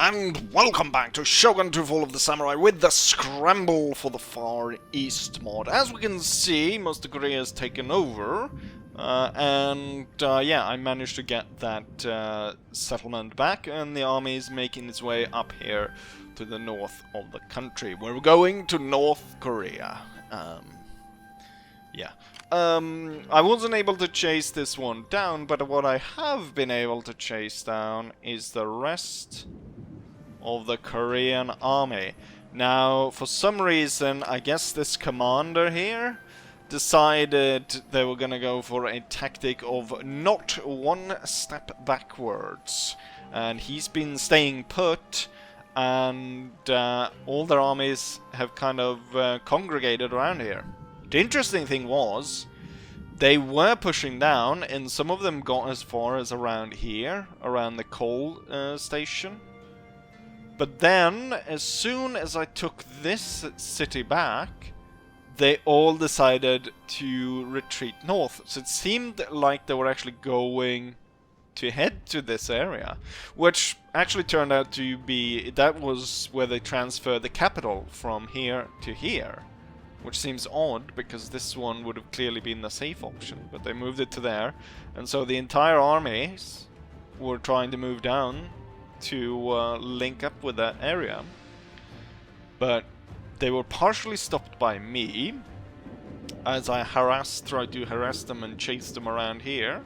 And welcome back to Shogun 2 Fall of the Samurai with the Scramble for the Far East mod. As we can see, most of Korea is taken over, yeah, I managed to get that settlement back, and the army is making its way up here to the north of the country. We're going to North Korea. I wasn't able to chase this one down, but what I have been able to chase down is the rest of the Korean army. Now, for some reason, I guess this commander here decided they were gonna go for a tactic of not one step backwards. And he's been staying put, and all their armies have kind of congregated around here. The interesting thing was, they were pushing down, and some of them got as far as around here, around the coal station. But then, as soon as I took this city back, they all decided to retreat north. So it seemed like they were actually going to head to this area, which actually turned out to be, that was where they transferred the capital from here to here. Which seems odd, because this one would have clearly been the safe option, but they moved it to there. And so the entire armies were trying to move down to link up with that area. But they were partially stopped by me, as I tried to harass them and chase them around here.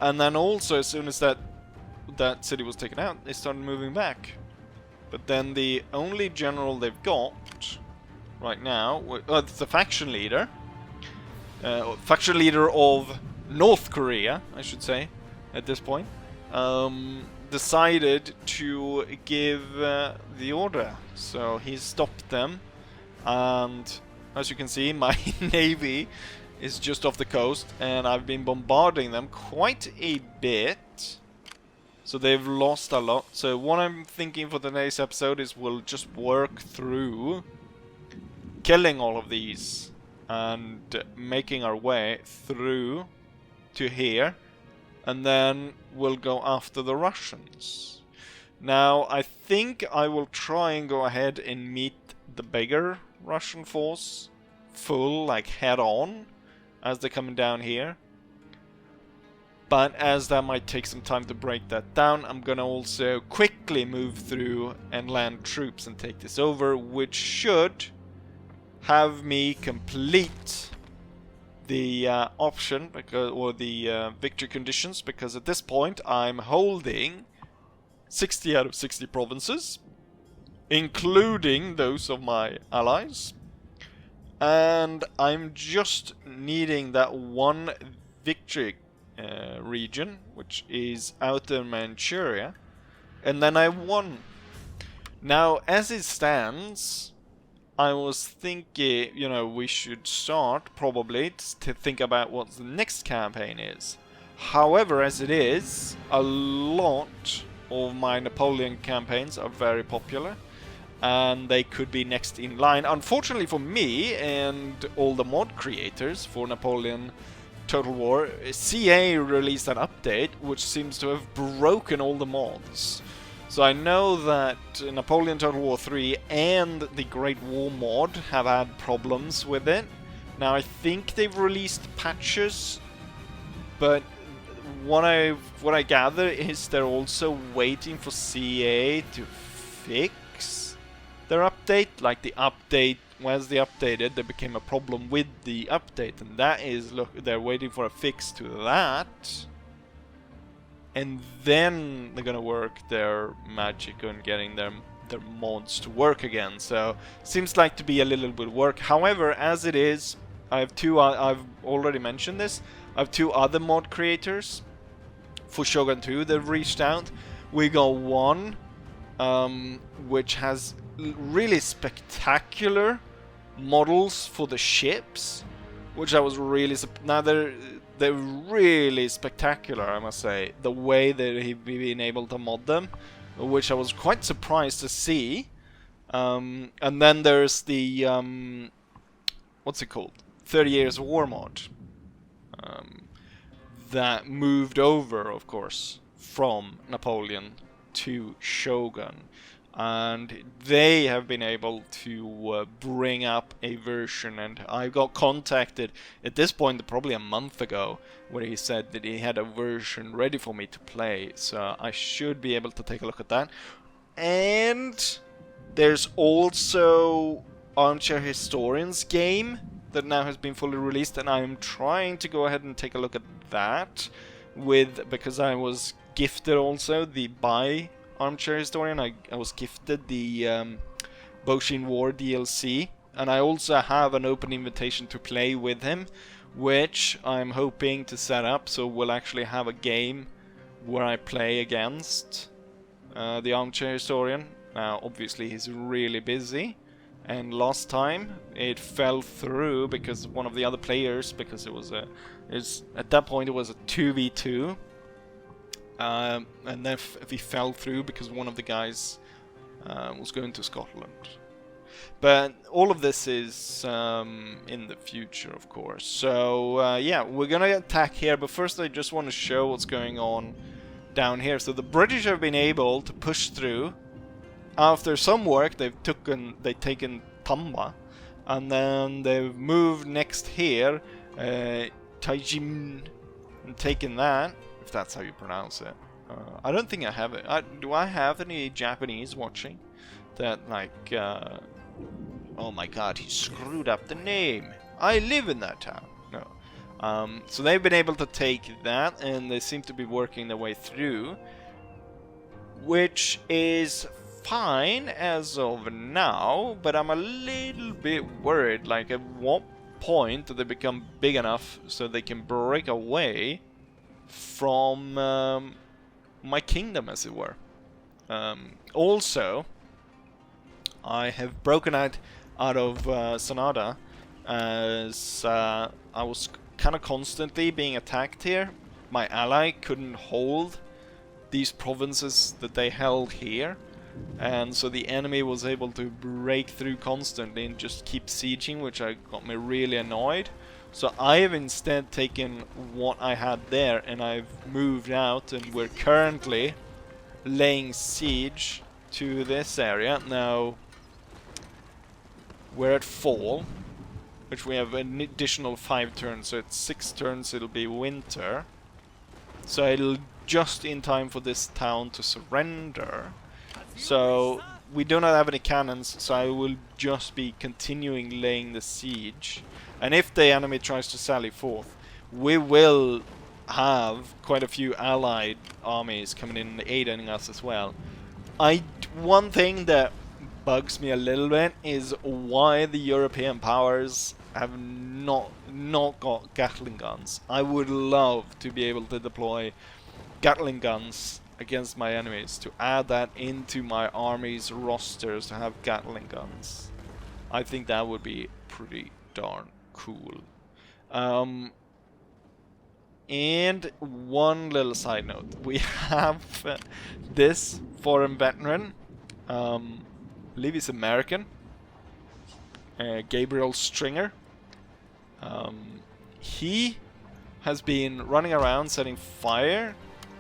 And then also, as soon as that city was taken out, they started moving back. But then the only general they've got right now, it's the faction leader of North Korea, I should say, at this point, decided to give the order. So he stopped them, and as you can see, my navy is just off the coast, and I've been bombarding them quite a bit. So they've lost a lot. So what I'm thinking for today's episode is we'll just work through killing all of these and making our way through to here, and then we'll go after the Russians. Now, I think I will try and go ahead and meet the bigger Russian force full, like head on, as they're coming down here. But as that might take some time to break that down, I'm gonna also quickly move through and land troops and take this over, which should have me complete the option, or the victory conditions, because at this point I'm holding 60 out of 60 provinces, including those of my allies, and I'm just needing that one victory region, which is Outer Manchuria, and then I won. Now, as it stands, I was thinking, you know, we should start probably to think about what the next campaign is. However, as it is, a lot of my Napoleon campaigns are very popular, and they could be next in line. Unfortunately for me and all the mod creators for Napoleon Total War, CA released an update which seems to have broken all the mods. So I know that Napoleon Total War 3 and the Great War mod have had problems with it. Now I think they've released patches, but what I gather is they're also waiting for CA to fix their update. Like the update, once they updated, there became a problem with the update, and that is, look, they're waiting for a fix to that. And then they're gonna work their magic on getting their mods to work again. So seems like to be a little bit of work. However, as it is, I have two. I've already mentioned this. I have two other mod creators for Shogun 2 that reached out. We got one, which has really spectacular models for the ships, which I was really now they're really spectacular, I must say, the way that he'd been able to mod them, which I was quite surprised to see. And then there's the what's it called? 30 Years War mod, that moved over, of course, from Napoleon 2 Shogun, and they have been able to bring up a version, and I got contacted at this point probably a month ago where he said that he had a version ready for me to play, so I should be able to take a look at that. And there's also Armchair Historians game that now has been fully released, and I'm trying to go ahead and take a look at that because I was gifted also by Armchair Historian. I was gifted the Boshin War DLC, and I also have an open invitation to play with him, which I'm hoping to set up so we'll actually have a game where I play against the Armchair Historian. Now obviously he's really busy, and last time it fell through because one of the other players, because at that point it was a 2v2, and then we fell through because one of the guys was going to Scotland. But all of this is in the future, of course. So yeah, we're gonna attack here, but first I just want to show what's going on down here. So the British have been able to push through. After some work, they've taken Tamba, and then they've moved next here, Taijin, and taken that, if that's how you pronounce it. I don't think I have it. Do I have any Japanese watching? That like, oh my god, he screwed up the name. I live in that town. No. So they've been able to take that, and they seem to be working their way through, which is fine as of now, but I'm a little bit worried, like at what point do they become big enough so they can break away from my kingdom, as it were. Also, I have broken out of Sanada, as I was kind of constantly being attacked here. My ally couldn't hold these provinces that they held here, and so the enemy was able to break through constantly and just keep sieging, which got me really annoyed. So I have instead taken what I had there and I've moved out, and we're currently laying siege to this area. Now we're at fall, which we have an additional 5 turns, so it's 6 turns it'll be winter. So it'll just in time for this town to surrender. So we do not have any cannons, so I will just be continuing laying the siege. And if the enemy tries to sally forth, we will have quite a few allied armies coming in and aiding us as well. One thing that bugs me a little bit is why the European powers have not got Gatling guns. I would love to be able to deploy Gatling guns against my enemies, to add that into my army's rosters to have Gatling guns. I think that would be pretty darn cool. And one little side note, we have this foreign veteran, I believe he's American, Gabriel Stringer. He has been running around setting fire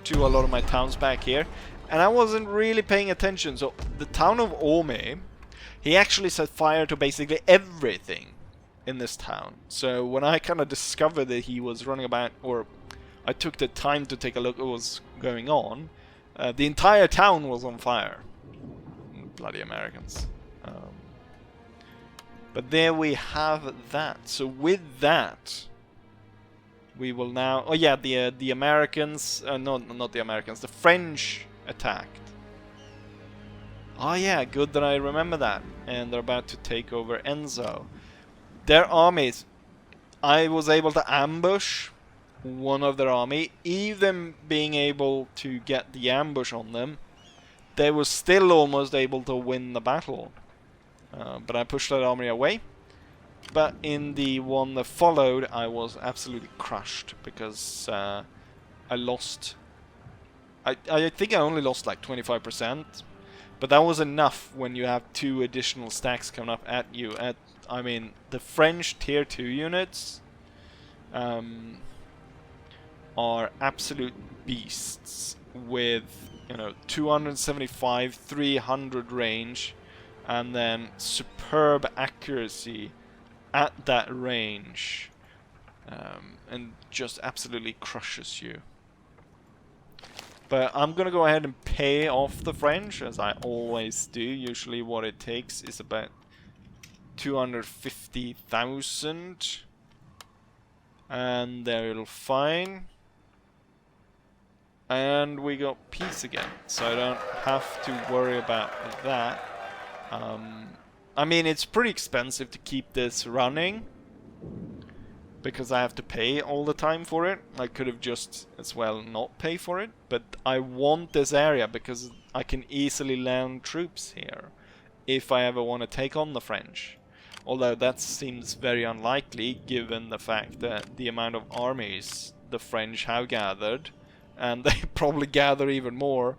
to a lot of my towns back here, and I wasn't really paying attention. So the town of Ome, he actually set fire to basically everything in this town. So when I kind of discovered that he was running about, or I took the time to take a look at what was going on, the entire town was on fire. Bloody Americans. But there we have that. So with that, we will now... Oh yeah, the Americans... no, not the Americans. The French attacked. Oh yeah, good that I remember that. And they're about to take over Enzo. Their armies... I was able to ambush one of their army. Even being able to get the ambush on them, they were still almost able to win the battle. But I pushed that army away. But in the one that followed, I was absolutely crushed because I lost... I think I only lost like 25%, but that was enough when you have 2 additional stacks coming up at you. I mean, the French tier 2 units are absolute beasts, with, you know, 275, 300 range, and then superb accuracy at that range, and just absolutely crushes you. But I'm gonna go ahead and pay off the French, as I always do. Usually what it takes is about 250,000, and they're fine. And we got peace again, so I don't have to worry about that. I mean, it's pretty expensive to keep this running, because I have to pay all the time for it. I could have just as well not pay for it, but I want this area because I can easily land troops here if I ever want to take on the French. Although that seems very unlikely given the fact that the amount of armies the French have gathered, and they probably gather even more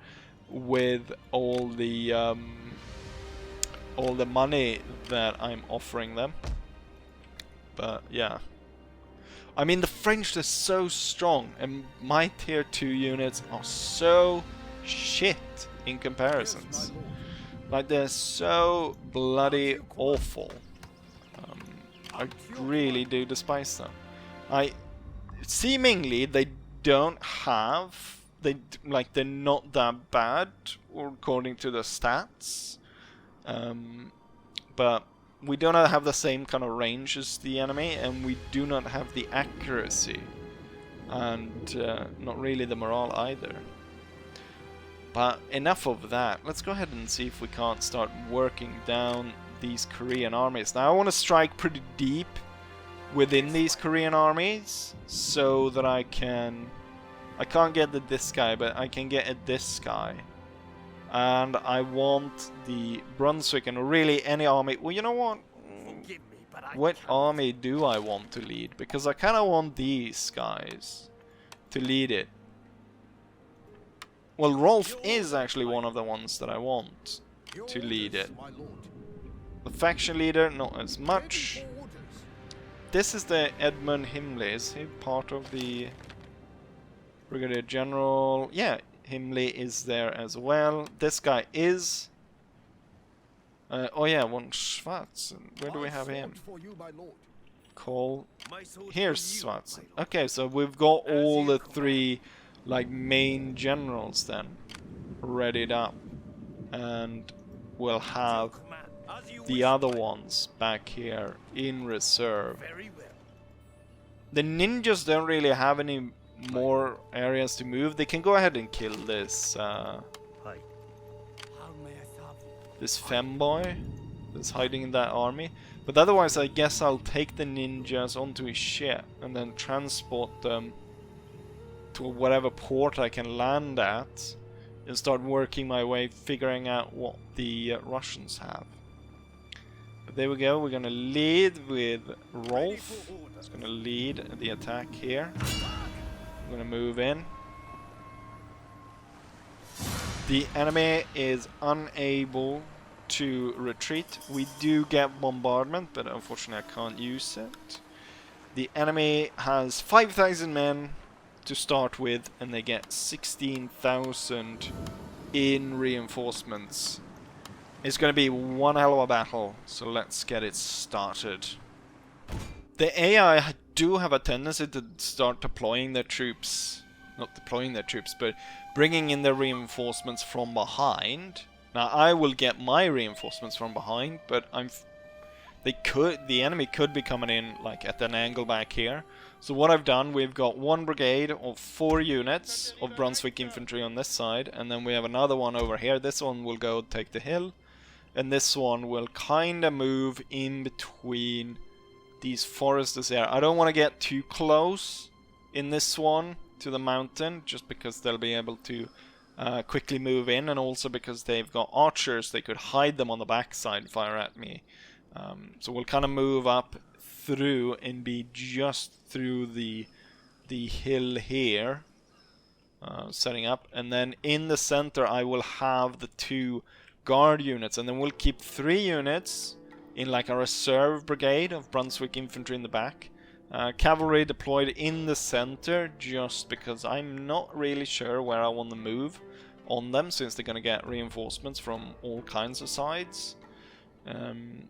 with all the money that I'm offering them. But yeah, I mean, the French are so strong, and my tier 2 units are so shit in comparisons. Like, they're so bloody awful. I really do despise them. Seemingly they don't have, they're not that bad according to the stats, but we do not have the same kind of range as the enemy, and we do not have the accuracy, and not really the morale either. But enough of that. Let's go ahead and see if we can't start working down these Korean armies. Now I want to strike pretty deep within these Korean armies, so that I can't get at this guy, but I can get at this guy. And I want the Brunswick and really any army. Well, you know what? What army do I want to lead? Because I kind of want these guys to lead it. Well, Rolf is actually one of the ones that I want to lead it. The faction leader, not as much. This is the Edmund Himley. Is he part of the Brigadier General? Yeah, Himley is there as well. This guy is... oh yeah, one Schwarzen. Where do we have him? Call. Here's Schwarzen. Okay, so we've got all the three, like, main generals then readied up. And we'll have the other ones back here in reserve. The ninjas don't really have any more areas to move. They can go ahead and kill this this femboy that's hiding in that army. But otherwise, I guess I'll take the ninjas onto his ship and then transport them to whatever port I can land at, and start working my way, figuring out what the Russians have. But there we go. We're gonna lead with Rolf. He's gonna lead the attack here. I'm gonna move in. The enemy is unable to retreat. We do get bombardment, but unfortunately I can't use it. The enemy has 5,000 men to start with, and they get 16,000 in reinforcements. It's going to be one hell of a battle, so let's get it started. The AI do have a tendency to start deploying their troops, not deploying their troops, but bringing in their reinforcements from behind. Now I will get my reinforcements from behind, but the enemy could be coming in like at an angle back here. So what I've done, we've got one brigade of 4 units of Brunswick infantry on this side, and then we have another one over here. This one will go take the hill, and this one will kind of move in between these forests here. I don't want to get too close in this one to the mountain, just because they'll be able to quickly move in, and also because they've got archers, they could hide them on the backside, fire at me. So we'll kind of move up through and be just through the hill here, setting up, and then in the center I will have the 2 guard units, and then we'll keep 3 units in like a reserve brigade of Brunswick infantry in the back, Cavalry deployed in the center, just because I'm not really sure where I want to move on them, since they're going to get reinforcements from all kinds of sides. And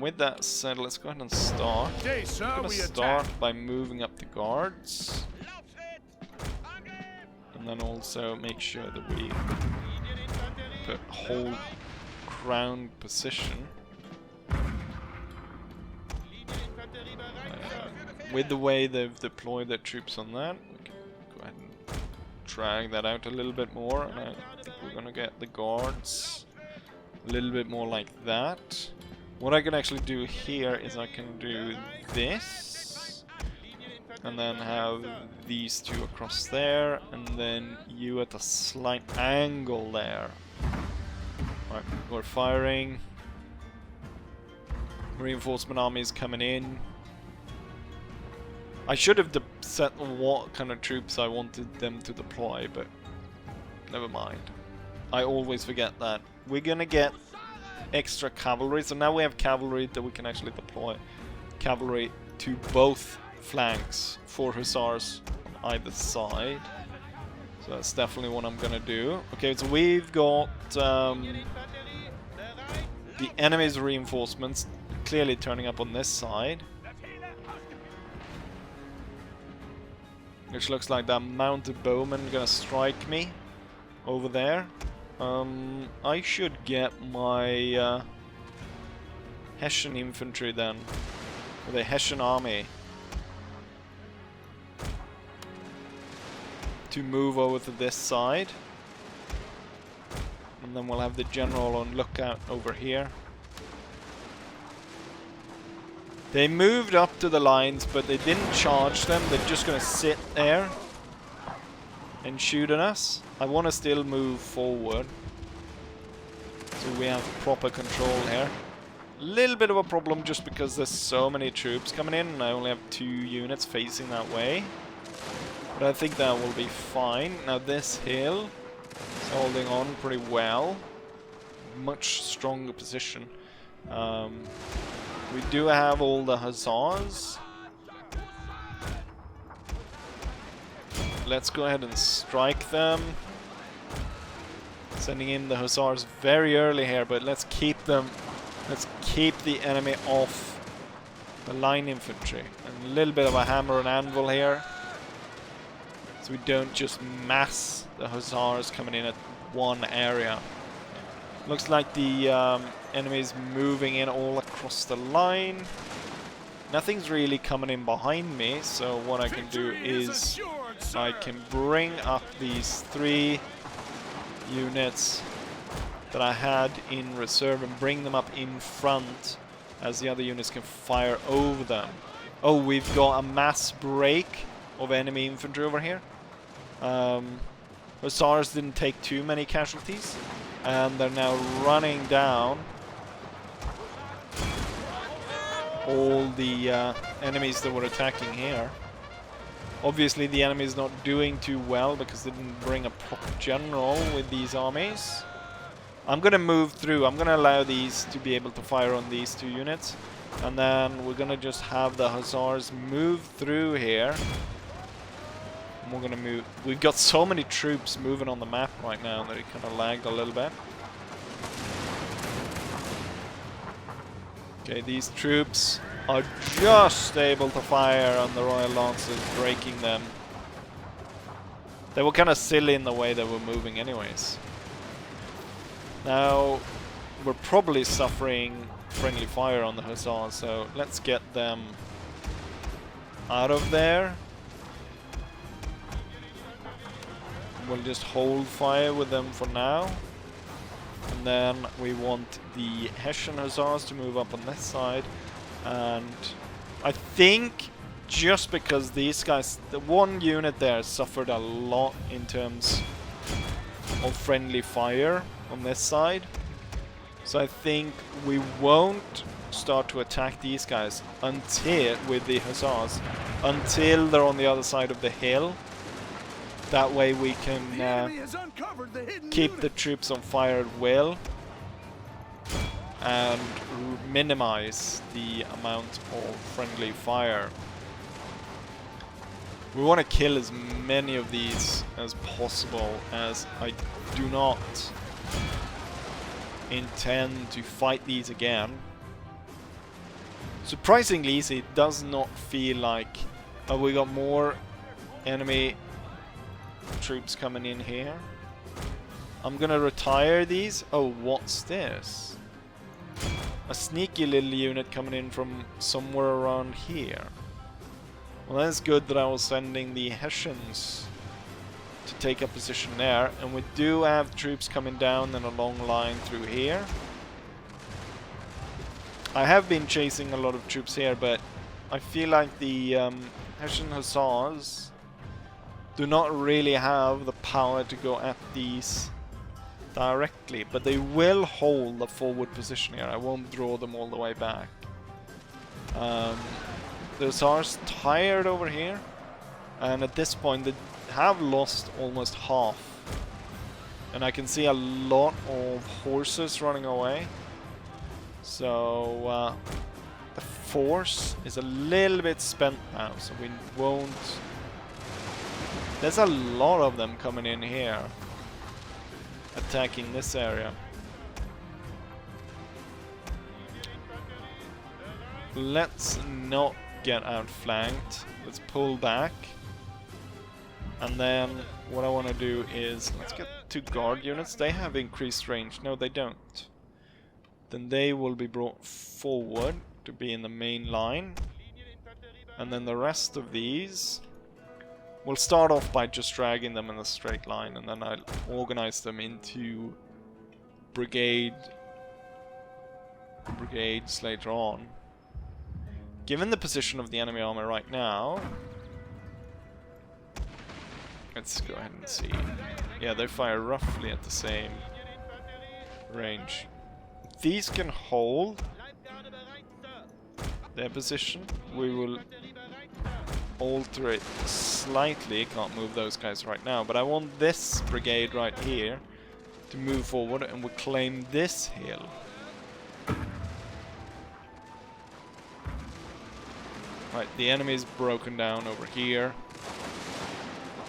with that said, let's go ahead and start. Okay, sir, I'm going to start by moving up the guards. And then also make sure that we hold ground position. With the way they've deployed their troops on that, we can go ahead and drag that out a little bit more. And I think we're going to get the guards a little bit more like that. What I can actually do here is I can do this, and then have these two across there, and then you at a slight angle there. Right, we're firing. Reinforcement armies coming in. I should have set what kind of troops I wanted them to deploy, but never mind. I always forget that. We're gonna get extra cavalry, so now we have cavalry that we can actually deploy. Cavalry to both flanks for hussars on either side. So that's definitely what I'm gonna do. Okay, so we've got the enemy's reinforcements clearly turning up on this side. Which looks like that mounted bowman gonna strike me over there. I should get my Hessian infantry then, or the Hessian army, to move over to this side. And then we'll have the general on lookout over here. They moved up to the lines, but they didn't charge them. They're just going to sit there and shoot at us. I want to still move forward, so we have proper control here. A little bit of a problem just because there's so many troops coming in, and I only have 2 units facing that way. But I think that will be fine. Now this hill is holding on pretty well. Much stronger position. We do have all the hussars. Let's go ahead and strike them. Sending in the hussars very early here, but let's keep them. Let's keep the enemy off the line infantry. And a little bit of a hammer and anvil here, so we don't just mass the hussars coming in at one area. Looks like the enemy's moving in all across the line. Nothing's really coming in behind me, so what I can do is I can bring up these 3 units that I had in reserve and bring them up in front, as the other units can fire over them. Oh, we've got a mass break of enemy infantry over here. Hussars didn't take too many casualties, and they're now running down all the enemies that were attacking here. Obviously the enemy is not doing too well because they didn't bring a proper general with these armies. I'm gonna move through. I'm gonna allow these to be able to fire on these 2 units, and then we're gonna just have the hussars move through here. And we're gonna move. We've got so many troops moving on the map right now that it kind of lagged a little bit. Okay, these troops are just able to fire on the Royal Lancers, breaking them. They were kind of silly in the way they were moving anyways. Now, we're probably suffering friendly fire on the Hussars, so let's get them out of there. We'll just hold fire with them for now. And then we want the Hessian Hussars to move up on this side. And I think just because these guys, the 1 unit there suffered a lot in terms of friendly fire on this side. So I think we won't start to attack these guys until, with the Hussars, until they're on the other side of the hill. That way we can keep the troops on fire at will. and minimize the amount of friendly fire. We want to kill as many of these as possible, as I do not intend to fight these again. Surprisingly easy, it does not feel like... Oh, we got more enemy troops coming in here. I'm gonna retire these. Oh, what's this? A sneaky little unit coming in from somewhere around here. Well, that's good that I was sending the Hessians to take a position there. And we do have troops coming down in a long line through here. I have been chasing a lot of troops here, but I feel like the Hessian Hussars do not really have the power to go at these directly, but they will hold the forward position here. I won't draw them all the way back. The Hussars tired over here, and at this point they have lost almost half. And I can see a lot of horses running away. So the force is a little bit spent now, so we won't... There's a lot of them coming in here, attacking this area. Let's not get outflanked. Let's pull back. And then what I want to do is... Let's get 2 guard units. They have increased range. No, they don't. Then they will be brought forward to be in the main line. And then the rest of these... We'll start off by just dragging them in a straight line, and then I'll organize them into brigades later on. Given the position of the enemy army right now... Let's go ahead and see. Yeah, they fire roughly at the same range. These can hold their position. We will alter it slightly. Can't move those guys right now, but I want this brigade right here to move forward, and we'll claim this hill. Right, the enemy is broken down over here,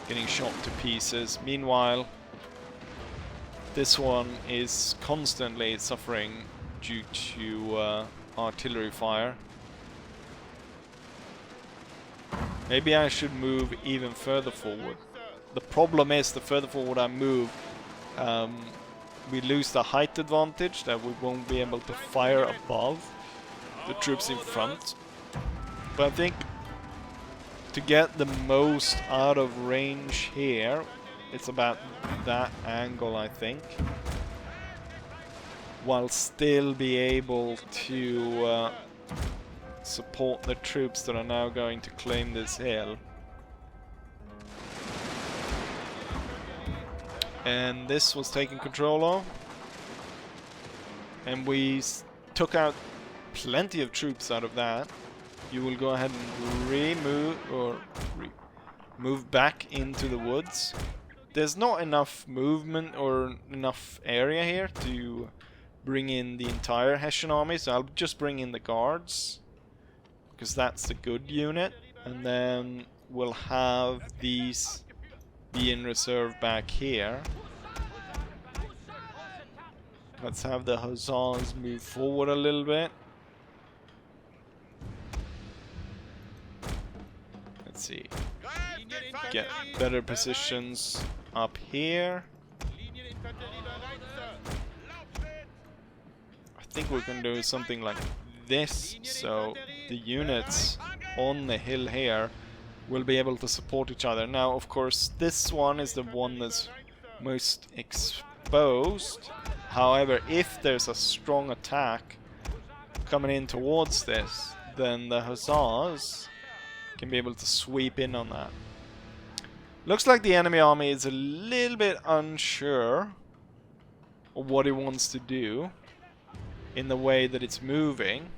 getting shot to pieces. Meanwhile, this one is constantly suffering due to artillery fire. Maybe I should move even further forward. The problem is, the further forward I move, we lose the height advantage, that we won't be able to fire above the troops in front. But I think to get the most out of range here, it's about that angle, I think, while still be able to support the troops that are now going to claim this hill. And this was taken control of, and we took out plenty of troops out of that. You will go ahead and move back into the woods. There's not enough movement or enough area here to bring in the entire Hessian army, so I'll just bring in the guards, because that's the good unit, and then we'll have these be in reserve back here. Let's have the Hussars move forward a little bit. Let's see. Get better positions up here. I think we can do something like this, so the units on the hill here will be able to support each other. Now, of course, this one is the one that's most exposed. However, if there's a strong attack coming in towards this, then the Hussars can be able to sweep in on that. Looks like the enemy army is a little bit unsure of what it wants to do in the way that it's moving.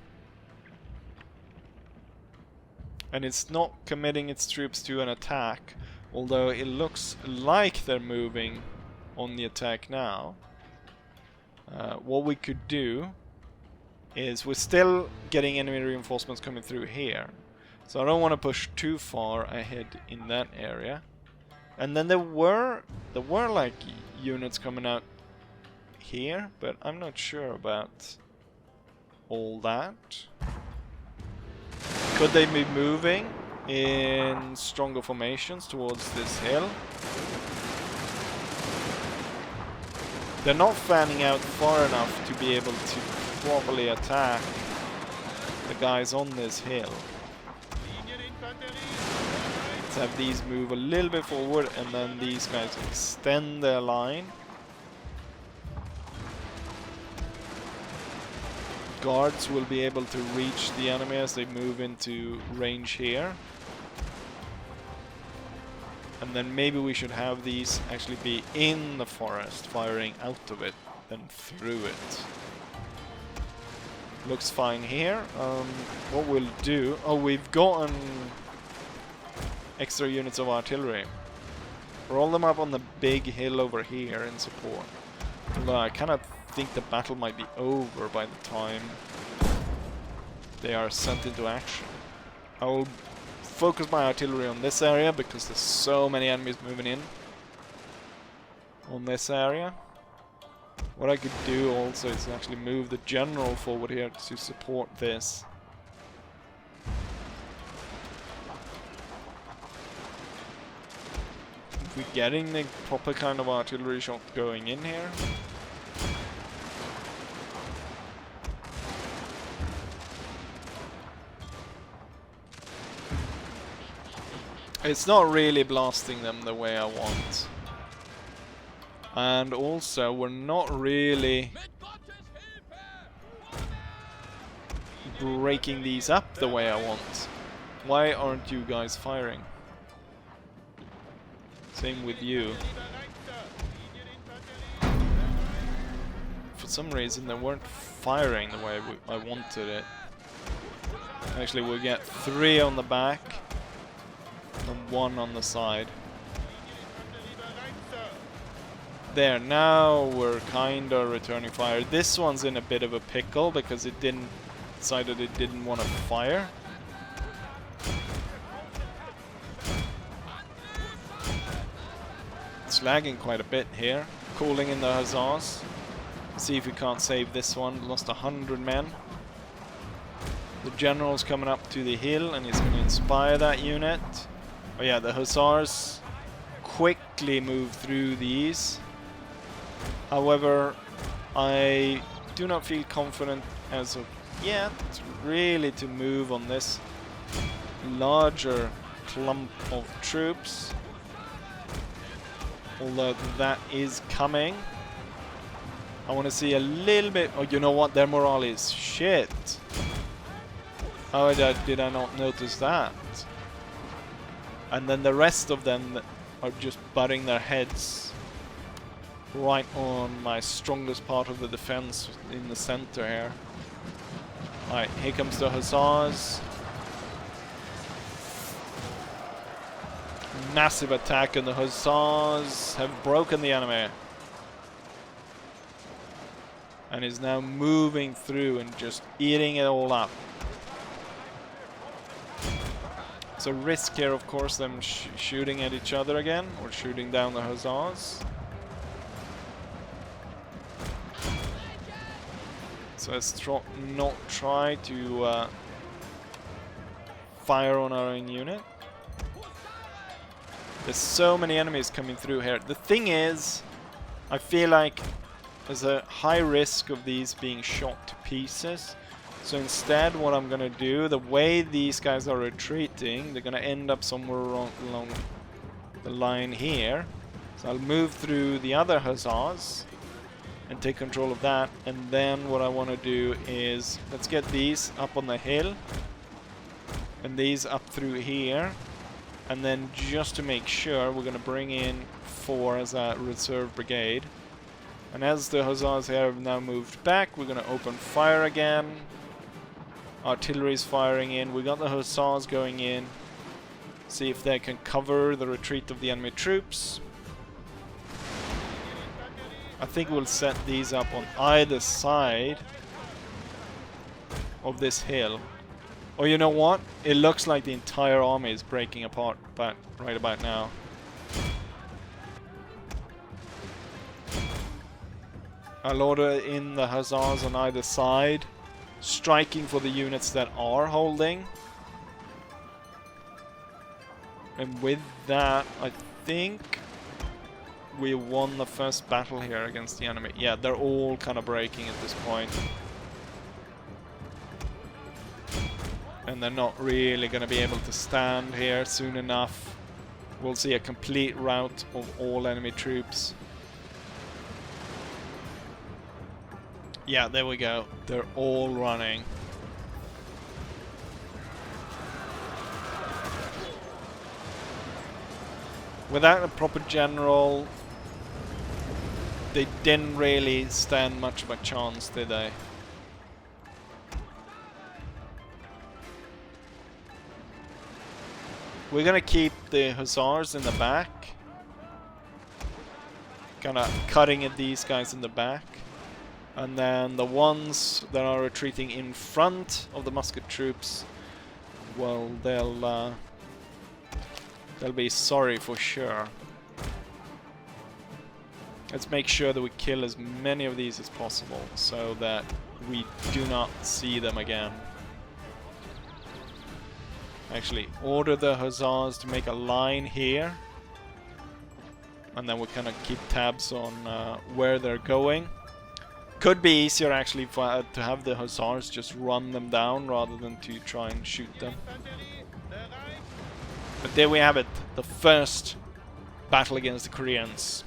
And it's not committing its troops to an attack, although it looks like they're moving on the attack now. What we could do is we're still getting enemy reinforcements coming through here. So I don't want to push too far ahead in that area. And then there were like units coming out here, but I'm not sure about all that. Could they be moving in stronger formations towards this hill? They're not fanning out far enough to be able to properly attack the guys on this hill. Let's have these move a little bit forward, and then these guys extend their line. Guards will be able to reach the enemy as they move into range here. And then maybe we should have these actually be in the forest, firing out of it, than through it. Looks fine here. What we'll do... Oh, we've gotten extra units of artillery. Roll them up on the big hill over here in support. Although I kind of think the battle might be over by the time they are sent into action. I'll focus my artillery on this area because there's so many enemies moving in on this area. What I could do also is actually move the general forward here to support this. If we're getting the proper kind of artillery shot going in here. It's not really blasting them the way I want. And also, we're not really breaking these up the way I want. Why aren't you guys firing? Same with you. For some reason, they weren't firing the way I wanted it. Actually, we'll get 3 on the back and 1 on the side. There, now we're kinda returning fire. This one's in a bit of a pickle because it decided it didn't want to fire. It's lagging quite a bit here. Calling in the hussars. See if we can't save this one. Lost 100 men. The general's coming up to the hill and he's going to inspire that unit. Oh yeah, the hussars quickly move through these. However, I do not feel confident as of yet really to move on this larger clump of troops. Although that is coming. I want to see a little bit... Oh, you know what? Their morale is shit. How did I not notice that? And then the rest of them are just butting their heads right on my strongest part of the defense in the center here. Alright, here comes the hussars. Massive attack, and the hussars have broken the enemy. And is now moving through and just eating it all up. It's a risk here, of course, them shooting at each other again, or shooting down the hussars. So let's not try to fire on our own unit. There's so many enemies coming through here. The thing is, I feel like there's a high risk of these being shot to pieces. So instead, what I'm gonna do, the way these guys are retreating, they're gonna end up somewhere along the line here. So I'll move through the other hussars and take control of that. And then what I want to do is, let's get these up on the hill and these up through here. And then just to make sure, we're gonna bring in 4 as a reserve brigade. And as the hussars here have now moved back, we're gonna open fire again. Artillery's firing in. We got the hussars going in. See if they can cover the retreat of the enemy troops. I think we'll set these up on either side. of this hill. Or you know what? It looks like the entire army is breaking apart right about now. I'll order in the hussars on either side, striking for the units that are holding. And with that, I think we won the first battle here against the enemy. Yeah, they're all kind of breaking at this point. And they're not really going to be able to stand here soon enough. We'll see a complete rout of all enemy troops. Yeah, there we go. They're all running. Without a proper general, they didn't really stand much of a chance, did they? We're gonna keep the hussars in the back. Kinda cutting at these guys in the back. And then the ones that are retreating in front of the musket troops, well, they'll be sorry for sure. Let's make sure that we kill as many of these as possible so that we do not see them again. Actually, order the hussars to make a line here. And then we kind of keep tabs on where they're going. Could be easier actually to have the hussars just run them down rather than to try and shoot them. But there we have it, the first battle against the Koreans.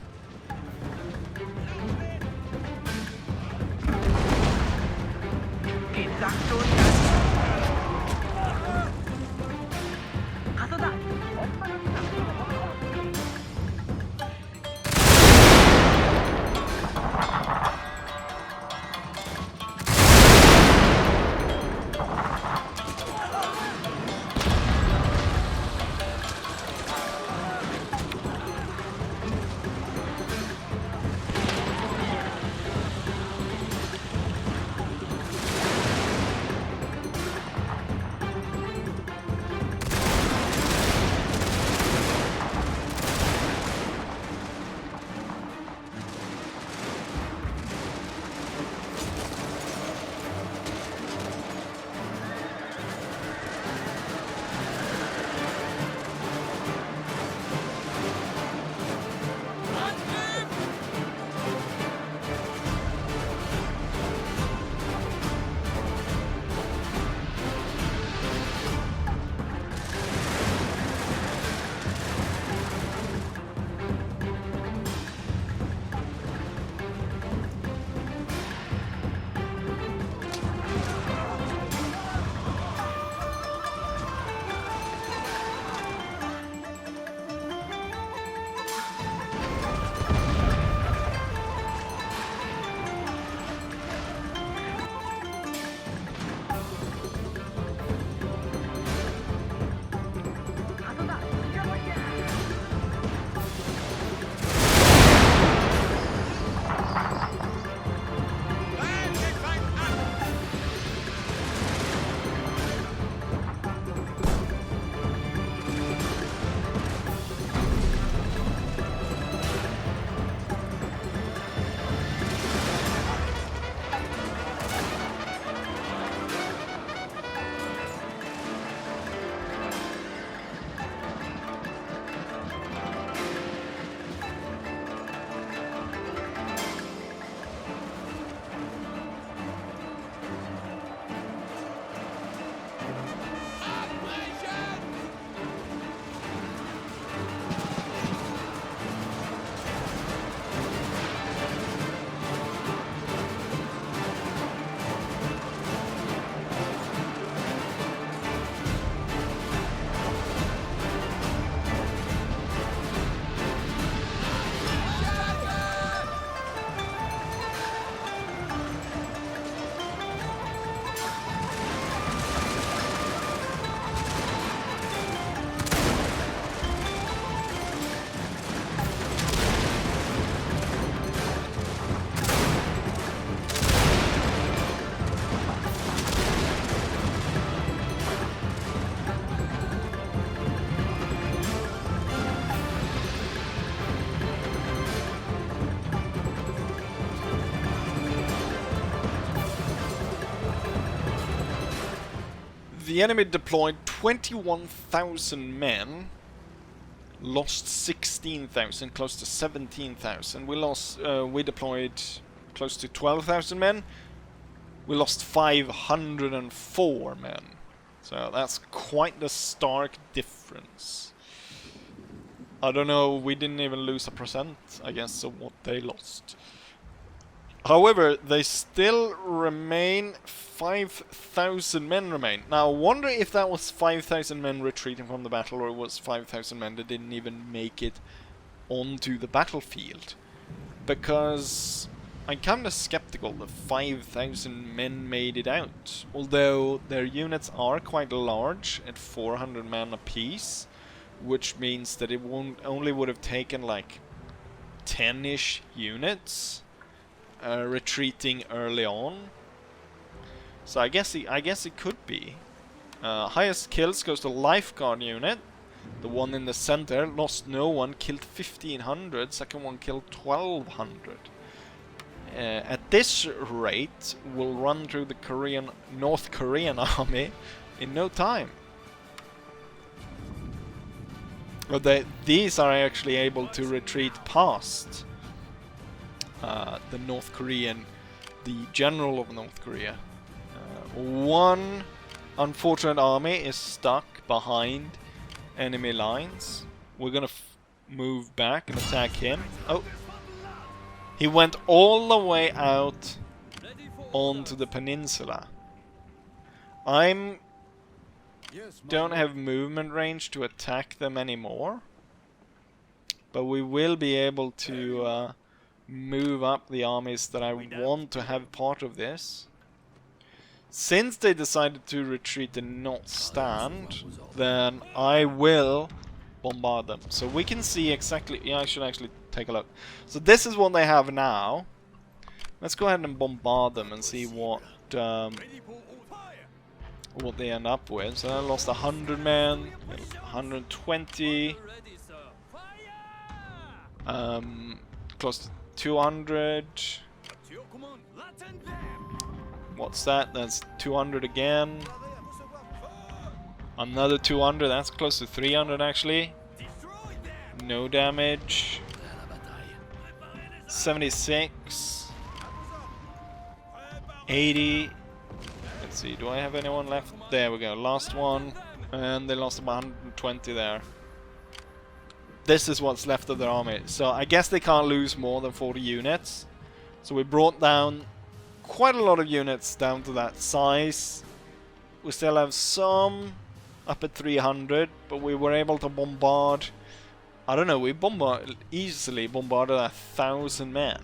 The enemy deployed 21,000 men, lost 16,000, close to 17,000. We deployed close to 12,000 men. We lost 504 men. So that's quite the stark difference. I don't know, we didn't even lose a percent, I guess, of what they lost. However, they still remain 5,000 men remain. Now, I wonder if that was 5,000 men retreating from the battle, or it was 5,000 men that didn't even make it onto the battlefield. Because I'm kind of skeptical that 5,000 men made it out. Although their units are quite large at 400 men apiece, which means that it only would have taken like 10-ish units retreating early on. So I guess it could be. Highest kills goes to lifeguard unit. The one in the center lost no one, killed 1,500. Second one killed 1,200. At this rate, we'll run through the North Korean army in no time. But these are actually able to retreat past the North Korean, the general of North Korea. One unfortunate army is stuck behind enemy lines. We're gonna move back and attack him. Oh! He went all the way out onto the peninsula. Don't have movement range to attack them anymore. But we will be able to move up the armies that I want to have part of this. Since they decided to retreat and not stand, then I will bombard them. So we can see exactly... Yeah, I should actually take a look. So this is what they have now. Let's go ahead and bombard them and see what they end up with. So I lost 100 men, 120, close to 200. What's that? That's 200 again. Another 200, that's close to 300 actually. No damage. 76. 80. Let's see, do I have anyone left? There we go, last one. And they lost about 120 there. This is what's left of their army. So I guess they can't lose more than 40 units. So we brought down quite a lot of units down to that size. We still have some up at 300, but we were able to bombard... I don't know, we easily bombarded 1,000 men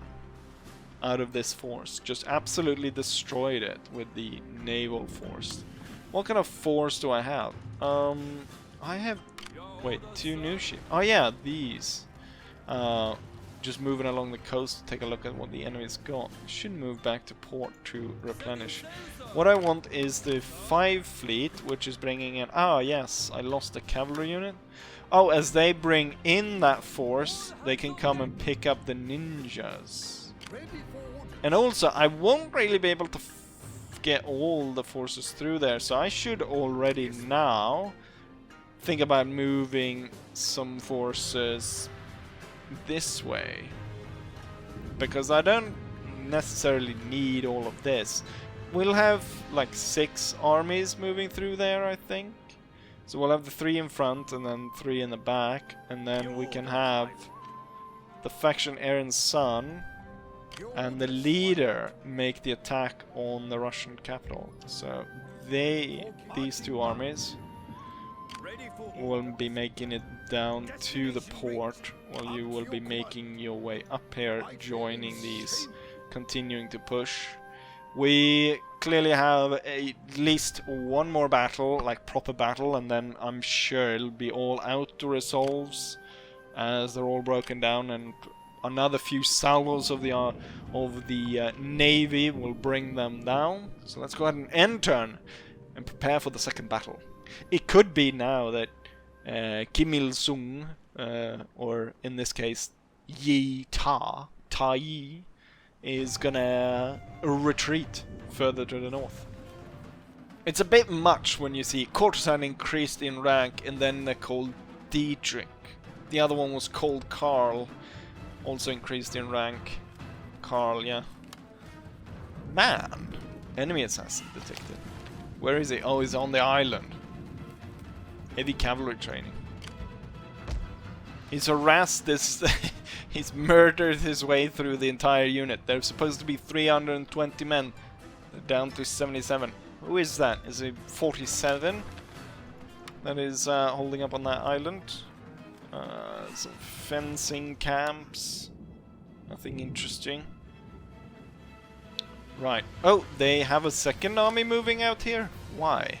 out of this force. Just absolutely destroyed it with the naval force. What kind of force do I have? I have... Wait, 2 new ships. Oh yeah, these. Just moving along the coast to take a look at what the enemy's got. Should move back to port to replenish. What I want is the 5 fleet, which is bringing in... Ah, yes, I lost a cavalry unit. Oh, as they bring in that force, they can come and pick up the ninjas. And also, I won't really be able to get all the forces through there, so I should already now think about moving some forces this way. Because I don't necessarily need all of this. We'll have like 6 armies moving through there, I think. So we'll have the 3 in front and then 3 in the back, and then we can have the faction Aaron's son and the leader make the attack on the Russian capital. So these 2 armies will be making it down to the port, while you will be making your way up here, joining these, continuing to push. We clearly have at least one more battle, like proper battle, and then I'm sure it'll be all out to resolves as they're all broken down, and another few salvos of the navy will bring them down. So let's go ahead and end turn and prepare for the second battle. It could be now that Kim Il-sung, or in this case Ta-yi, is gonna retreat further to the north. It's a bit much when you see courtesan increased in rank and then called Dietrich. The other one was called Karl, also increased in rank. Karl, yeah. Man! Enemy assassin detected. Where is he? Oh, he's on the island. Heavy cavalry training. He's harassed this... he's murdered his way through the entire unit. There's supposed to be 320 men. They're down to 77. Who is that? Is it 47? That is holding up on that island. Some fencing camps. Nothing interesting. Right. Oh, they have a second army moving out here? Why?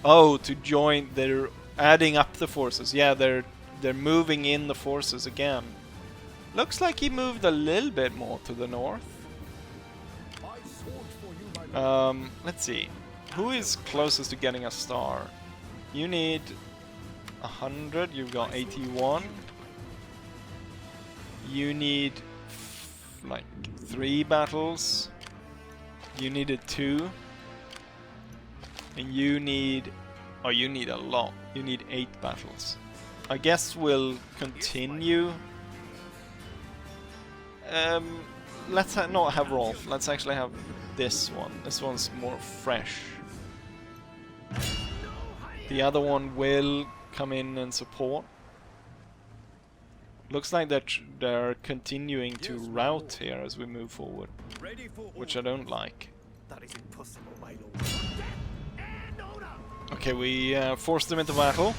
Oh, to join... They're adding up the forces. Yeah, they're moving in the forces again. Looks like he moved a little bit more to the north. Let's see. Who is closest to getting a star? You need 100. You've got 81. You need like 3 battles. You needed 2. And you need... Oh, you need a lot. You need 8 battles. I guess we'll continue. Let's not have Rolf. Let's actually have this one. This one's more fresh. The other one will come in and support. Looks like they're continuing to route here as we move forward, which I don't like. That is impossible, my lord. Okay, we forced them into battle.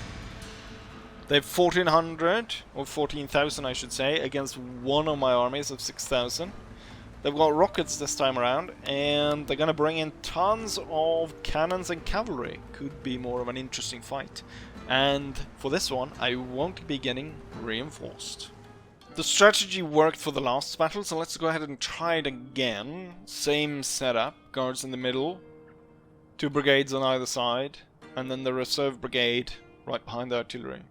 They've 1,400, or 14,000 I should say, against one of my armies of 6,000. They've got rockets this time around, and they're gonna bring in tons of cannons and cavalry. Could be more of an interesting fight. And for this one, I won't be getting reinforced. The strategy worked for the last battle, so let's go ahead and try it again. Same setup, guards in the middle, 2 brigades on either side, and then the reserve brigade right behind the artillery.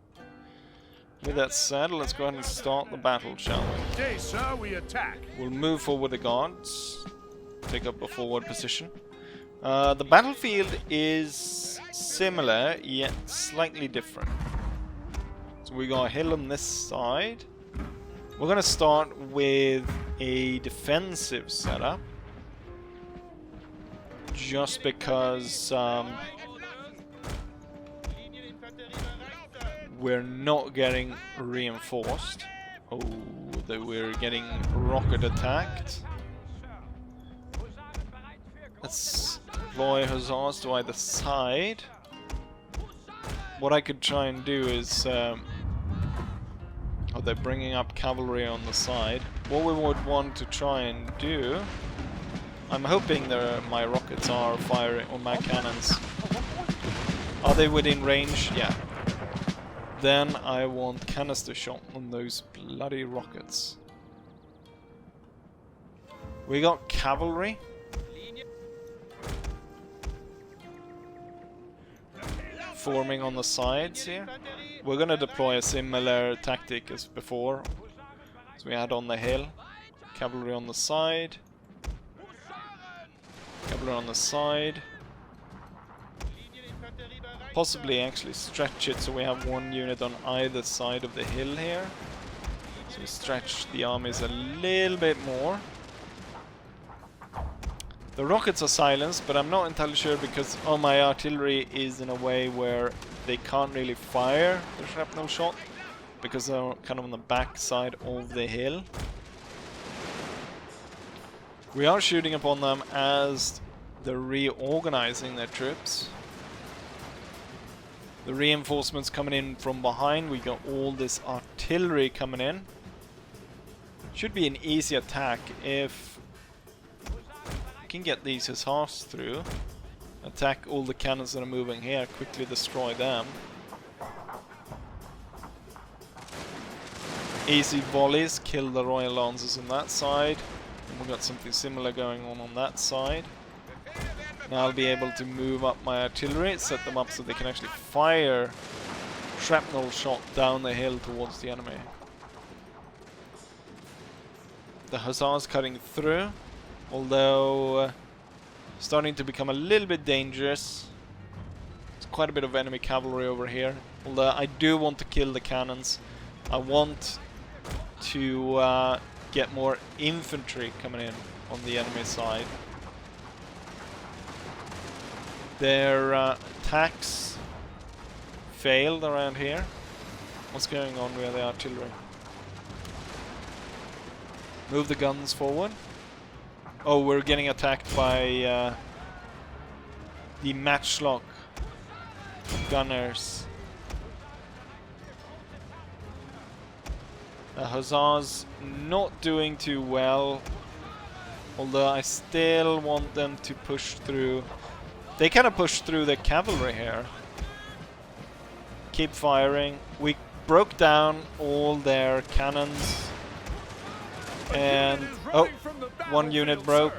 With that said, let's go ahead and start the battle, shall we? Okay, sir, we attack. We'll move forward the guards, take up a forward position. The battlefield is similar, yet slightly different. So we got a hill on this side. We're gonna start with a defensive setup, just because we're not getting reinforced. Oh, we're getting rocket attacked. Let's deploy hussars to either side. What I could try and do is... oh, they're bringing up cavalry on the side. What we would want to try and do... I'm hoping my rockets are firing, or my cannons. Are they within range? Yeah. Then I want canister shot on those bloody rockets. We got cavalry. Forming on the sides here. We're gonna deploy a similar tactic as before. So we had on the hill. Cavalry on the side. Cavalry on the side. Possibly actually stretch it so we have 1 unit on either side of the hill here. So we stretch the armies a little bit more. The rockets are silenced, but I'm not entirely sure because my artillery is in a way where they can't really fire the shrapnel shot because they're kind of on the back side of the hill. We are shooting upon them as they're reorganizing their troops. The reinforcements coming in from behind. We got all this artillery coming in. Should be an easy attack if we can get these hussars through. Attack all the cannons that are moving here. Quickly destroy them. Easy volleys. Kill the Royal Lancers on that side. And we've got something similar going on that side. Now I'll be able to move up my artillery, set them up so they can actually fire shrapnel shot down the hill towards the enemy. The hussars cutting through, although Starting to become a little bit dangerous. There's quite a bit of enemy cavalry over here. Although I do want to kill the cannons. I want to get more infantry coming in on the enemy side. Their attacks failed around here. What's going on with the artillery? Move the guns forward. Oh, we're getting attacked by the matchlock gunners. The hussars not doing too well, although I still want them to push through. They kind of push through the cavalry here. Keep firing. We broke down all their cannons. And oh, one unit broke.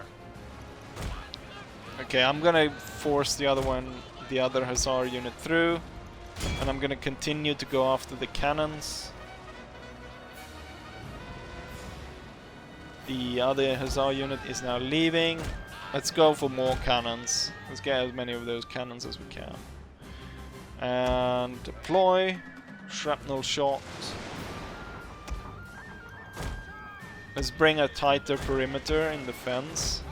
Okay, I'm gonna force the other hussar unit through, and I'm gonna continue to go after the cannons. The other hussar unit is now leaving. Let's go for more cannons. Let's get as many of those cannons as we can. And deploy shrapnel shot. Let's bring a tighter perimeter in the fence.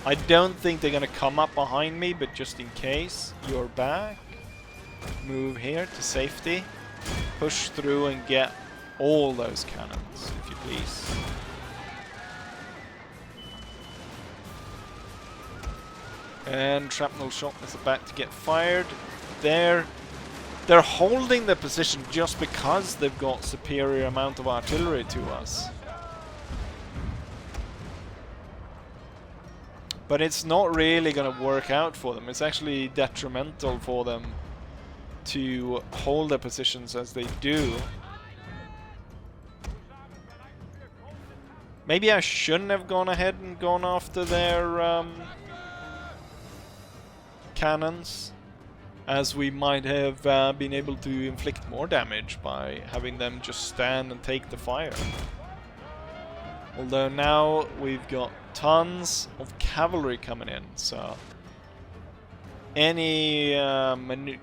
I don't think they're gonna come up behind me, but just in case, you're back. Move here to safety. Push through and get all those cannons, if you please. And shrapnel shot is about to get fired. They're holding the position just because they've got superior amount of artillery to us. But it's not really going to work out for them. It's actually detrimental for them to hold their positions as they do. Maybe I shouldn't have gone ahead and gone after their cannons, as we might have been able to inflict more damage by having them just stand and take the fire. Although now we've got tons of cavalry coming in, so any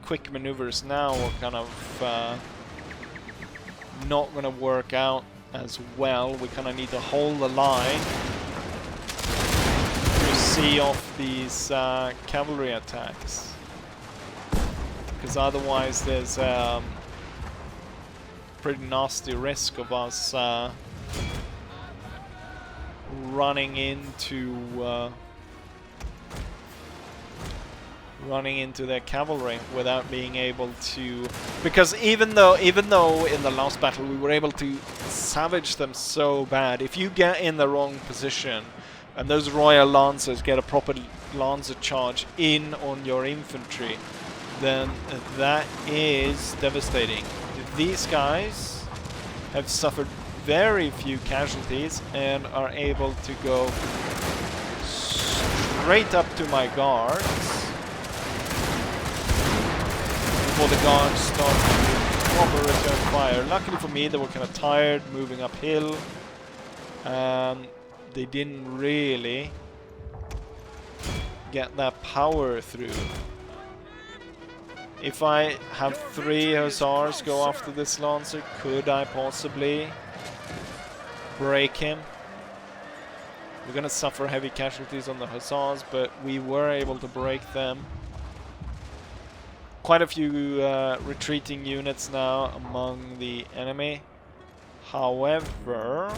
quick maneuvers now are kind of not going to work out as well. We kind of need to hold the line to see off these cavalry attacks, because otherwise there's pretty nasty risk of us running into their cavalry without being able to, because even though in the last battle we were able to savage them so bad, if you get in the wrong position and those Royal Lancers get a proper Lancer charge in on your infantry, then that is devastating. These guys have suffered very few casualties and are able to go straight up to my guards before the guards start to proper return fire. Luckily for me, they were kind of tired moving uphill. They didn't really get that power through. If I have 3 hussars go after this Lancer, could I possibly break him? We're gonna suffer heavy casualties on the hussars, but we were able to break them. Quite a few retreating units now among the enemy. However,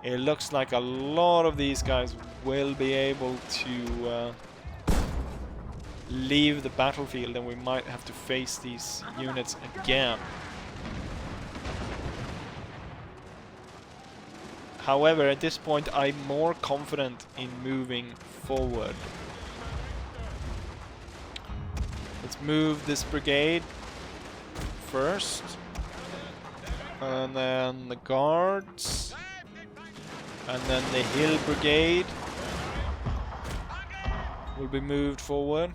it looks like a lot of these guys will be able to leave the battlefield, and we might have to face these units again. However, at this point I'm more confident in moving forward. Let's move this brigade first, and then the guards, and then the hill brigade will be moved forward.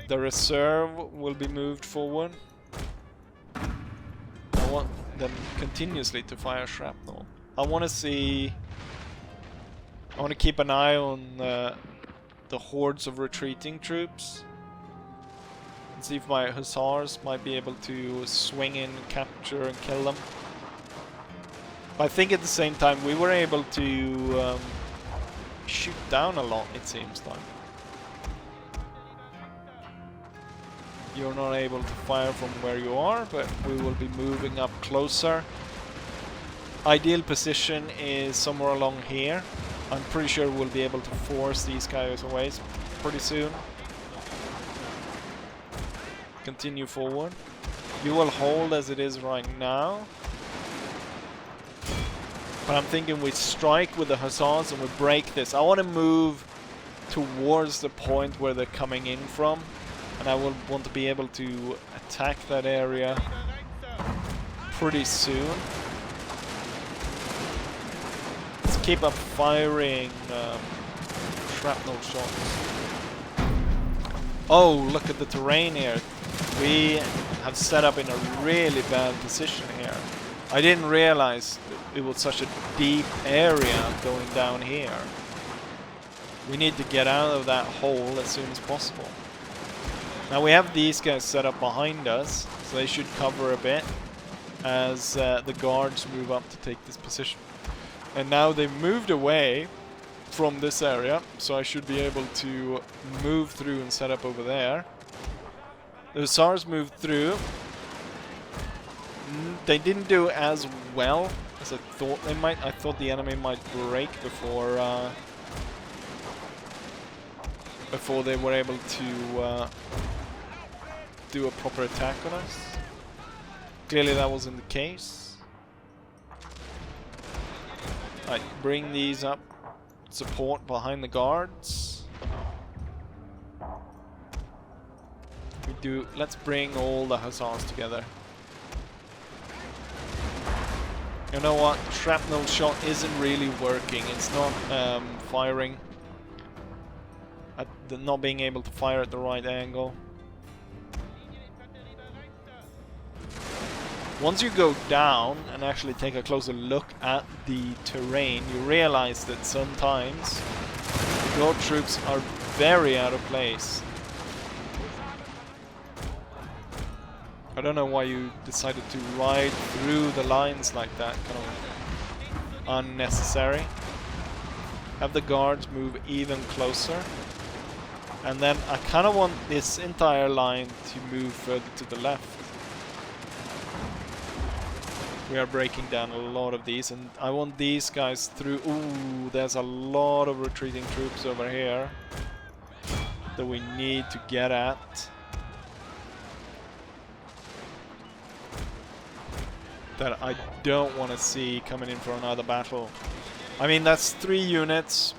The reserve will be moved forward. them continuously to fire shrapnel. I want to see... I want to keep an eye on the hordes of retreating troops. And see if my hussars might be able to swing in, capture and kill them. But I think at the same time we were able to shoot down a lot, it seems like. You're not able to fire from where you are, but we will be moving up closer. Ideal position is somewhere along here. I'm pretty sure we'll be able to force these guys away pretty soon. Continue forward. You will hold as it is right now. But I'm thinking we strike with the hussars and we break this. I want to move towards the point where they're coming in from. And I will want to be able to attack that area pretty soon. Let's keep up firing shrapnel shots. Oh, look at the terrain here. We have set up in a really bad position here. I didn't realize it was such a deep area going down here. We need to get out of that hole as soon as possible. Now we have these guys set up behind us, so they should cover a bit as the guards move up to take this position. And now they've moved away from this area, so I should be able to move through and set up over there. The hussars moved through. They didn't do as well as I thought they might. I thought the enemy might break before they were able to do a proper attack on us. Clearly that wasn't the case. Right, bring these up. Support behind the guards. Let's bring all the hussars together. You know what? Shrapnel shot isn't really working. It's not firing. Not being able to fire at the right angle. Once you go down and actually take a closer look at the terrain, you realize that sometimes the guard troops are very out of place. I don't know why you decided to ride through the lines like that, kind of unnecessary. Have the guards move even closer. And then I kind of want this entire line to move further to the left. We are breaking down a lot of these, and I want these guys through. Ooh, there's a lot of retreating troops over here that we need to get at. That I don't want to see coming in for another battle. I mean, that's 3 units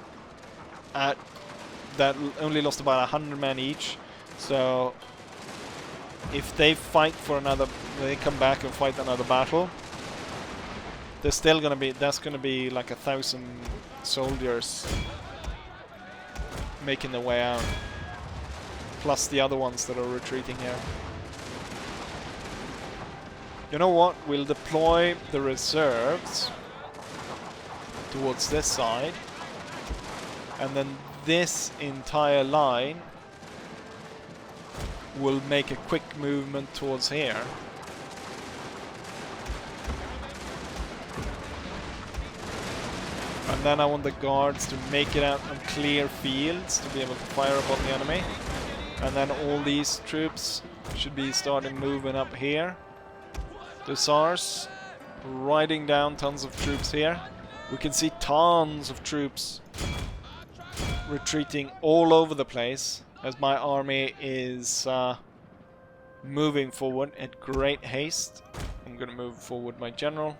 at that only lost about 100 men each. So if they fight for another, they come back and fight another battle, there's still gonna be, that's gonna be like 1,000 soldiers making their way out, plus the other ones that are retreating here. You know what? We'll deploy the reserves towards this side, and then this entire line will make a quick movement towards here. And then I want the guards to make it out on clear fields to be able to fire upon the enemy. And then all these troops should be starting moving up here. The Hussars riding down tons of troops here. We can see tons of troops retreating all over the place as my army is moving forward at great haste. I'm gonna move forward my general.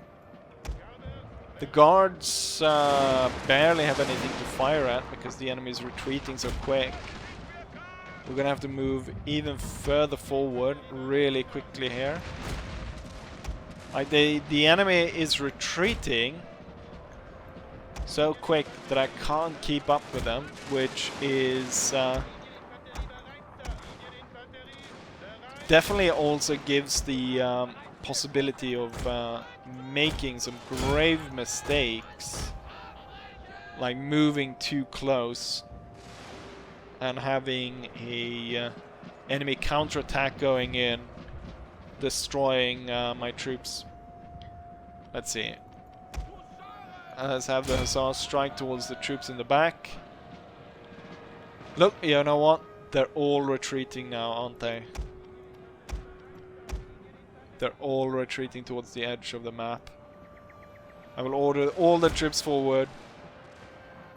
The guards barely have anything to fire at because the enemy is retreating so quick. We're gonna have to move even further forward really quickly here. The enemy is retreating so quick that I can't keep up with them, which is definitely also gives the possibility of making some grave mistakes, like moving too close and having a enemy counterattack going in, destroying my troops. Let's see. Let's have the hussars strike towards the troops in the back. Look, you know what? They're all retreating now, aren't they? They're all retreating towards the edge of the map. I will order all the troops forward,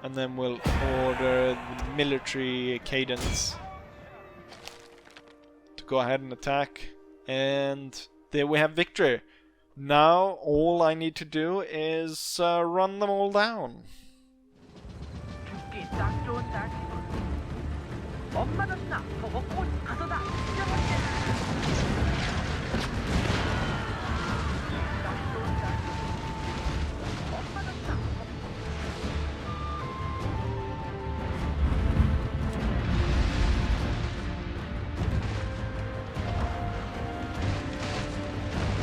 and then we'll order the military cadence to go ahead and attack. And there we have victory. Now all I need to do is run them all down.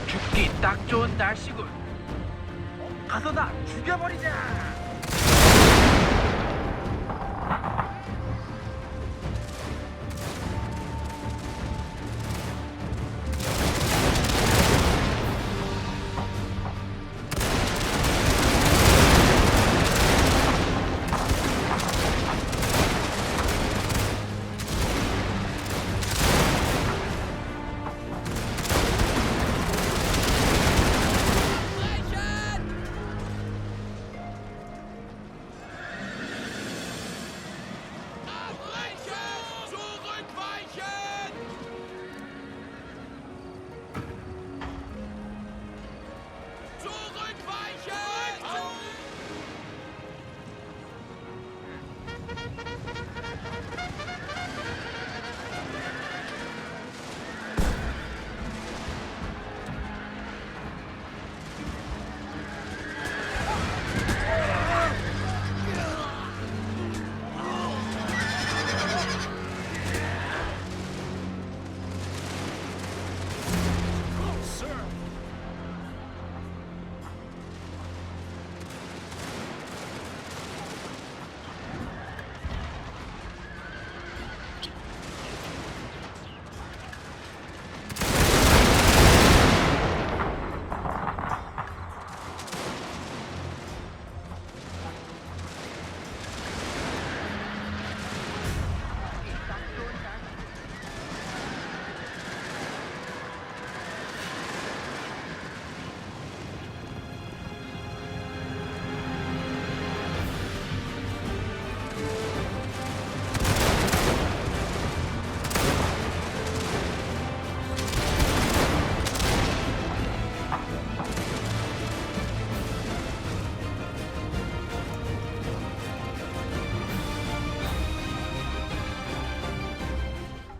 죽기 딱 좋은 날씨군. 가서 다 죽여버리자.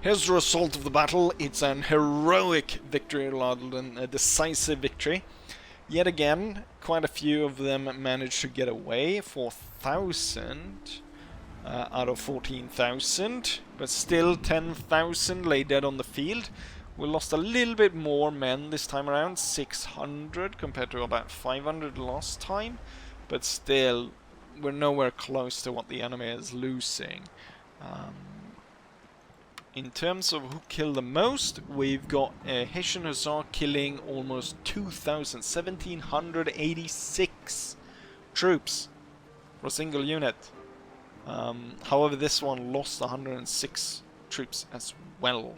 Here's the result of the battle. It's an heroic victory rather than a decisive victory. Yet again, quite a few of them managed to get away. 4,000 out of 14,000, but still 10,000 lay dead on the field. We lost a little bit more men this time around, 600 compared to about 500 last time, but still we're nowhere close to what the enemy is losing. In terms of who killed the most, we've got a Hessian Hussar killing almost 2,000, 1,786 troops for a single unit. However, this one lost 106 troops as well.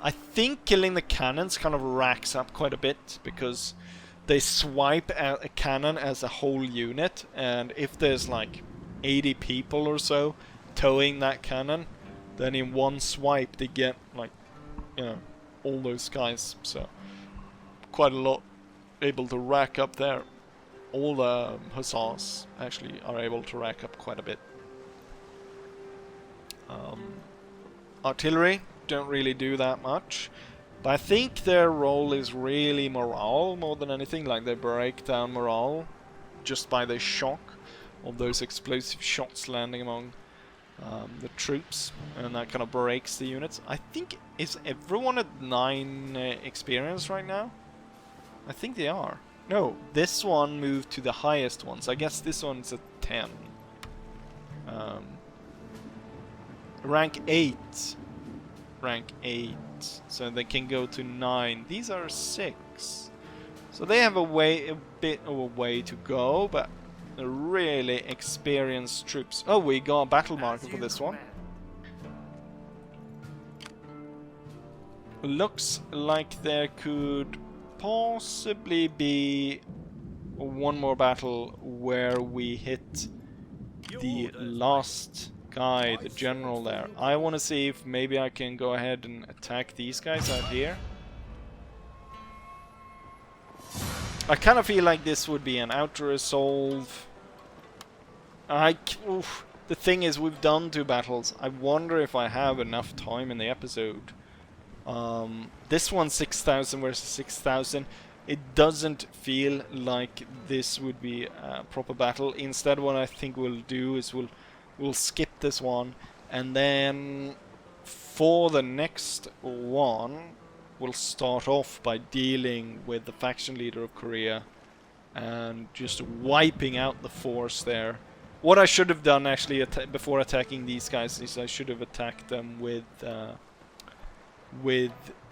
I think killing the cannons kind of racks up quite a bit, because they swipe at a cannon as a whole unit, and if there's like 80 people or so towing that cannon, then in one swipe they get, like, you know, all those guys. So quite a lot able to rack up there. All the hussars actually are able to rack up quite a bit. Artillery don't really do that much, but I think their role is really morale more than anything. Like, they break down morale just by the shock of those explosive shots landing among the troops, and that kind of breaks the units. I think, is everyone at 9 experience right now? I think they are. No, this one moved to the highest one, so I guess this one's at 10. Rank 8. Rank 8. So they can go to 9. These are 6. So they have a bit of a way to go, but they're really experienced troops. Oh, we got a battle marker for this one. Looks like there could possibly be one more battle where we hit the last guy, the general there. I want to see if maybe I can go ahead and attack these guys out here. I kind of feel like this would be an auto-resolve. The thing is, we've done 2 battles. I wonder if I have enough time in the episode. This one's 6,000 versus 6,000. It doesn't feel like this would be a proper battle. Instead, what I think we'll do is we'll skip this one, and then for the next one, we'll start off by dealing with the faction leader of Korea and just wiping out the force there. What I should have done actually before attacking these guys is I should have attacked them with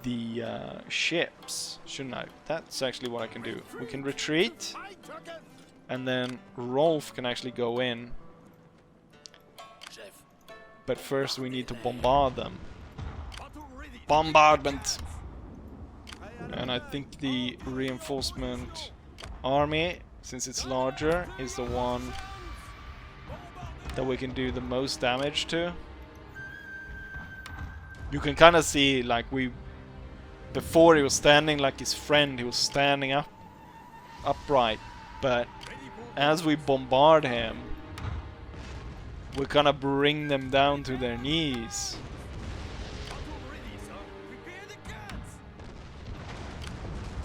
the ships, shouldn't I? That's actually what I can do. We can retreat, and then Rolf can actually go in. But first we need to bombard them. Bombardment! And I think the reinforcement army, since it's larger, is the one that we can do the most damage to. You can kind of see, like, before he was standing like his friend, he was standing upright, but as we bombard him, we kind of bring them down to their knees.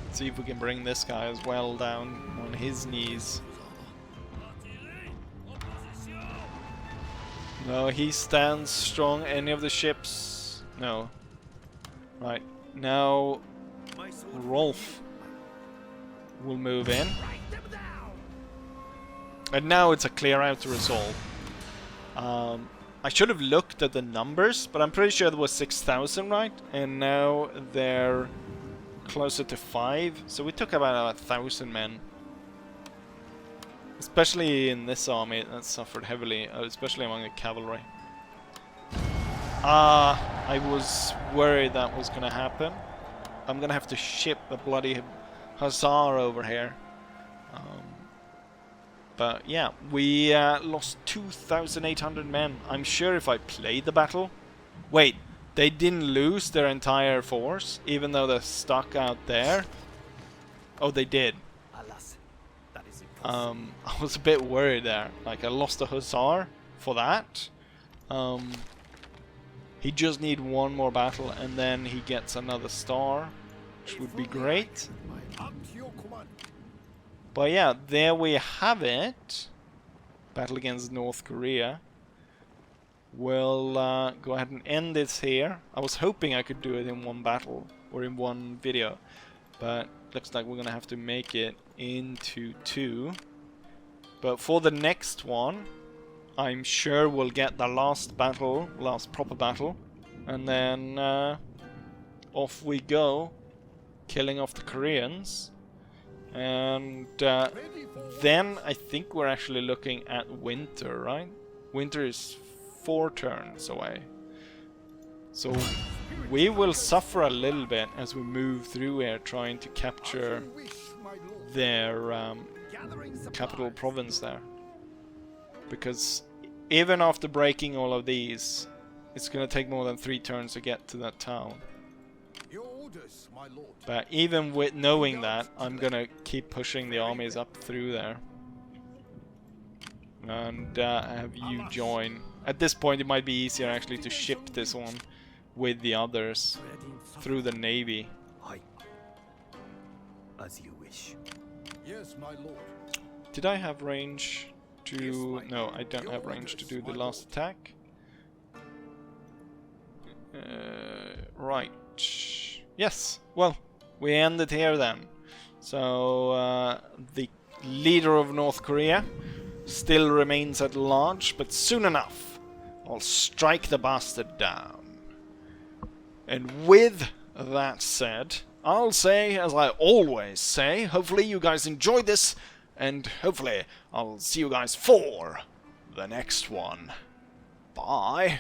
Let's see if we can bring this guy as well down on his knees. No, he stands strong. Any of the ships? No. Right. Now Rolf will move in. And now it's a clear out to resolve. I should have looked at the numbers, but I'm pretty sure there was 6,000, right? And now they're closer to 5. So we took about 1,000 men. Especially in this army that suffered heavily, especially among the cavalry. I was worried that was gonna happen. I'm gonna have to ship a bloody hussar over here. But yeah, we lost 2,800 men. I'm sure if I played the battle... Wait, they didn't lose their entire force, even though they're stuck out there? Oh, they did. Alas, that is impossible. I was a bit worried there. Like, I lost a hussar for that. He just need one more battle, and then he gets another star, which would be great. But yeah, there we have it. Battle against North Korea. We'll go ahead and end this here. I was hoping I could do it in one battle, or in one video. But looks like we're gonna have to make it into 2. But for the next one, I'm sure we'll get the last battle, last proper battle. And then off we go, killing off the Koreans. And then I think we're actually looking at winter, right? Winter is 4 turns away. So we will suffer a little bit as we move through here, trying to capture their capital province there. Because even after breaking all of these, it's going to take more than 3 turns to get to that town. But even with knowing that, I'm going to keep pushing the armies up through there. And have you join. At this point it might be easier actually to ship this one with the others through the navy. As you wish. Yes, my lord. Did I have range to... No, I don't have range to do the last attack. Right. Yes. Well, we end it here then. So the leader of North Korea still remains at large, but soon enough I'll strike the bastard down. And with that said, I'll say, as I always say, hopefully you guys enjoyed this, and hopefully I'll see you guys for the next one. Bye.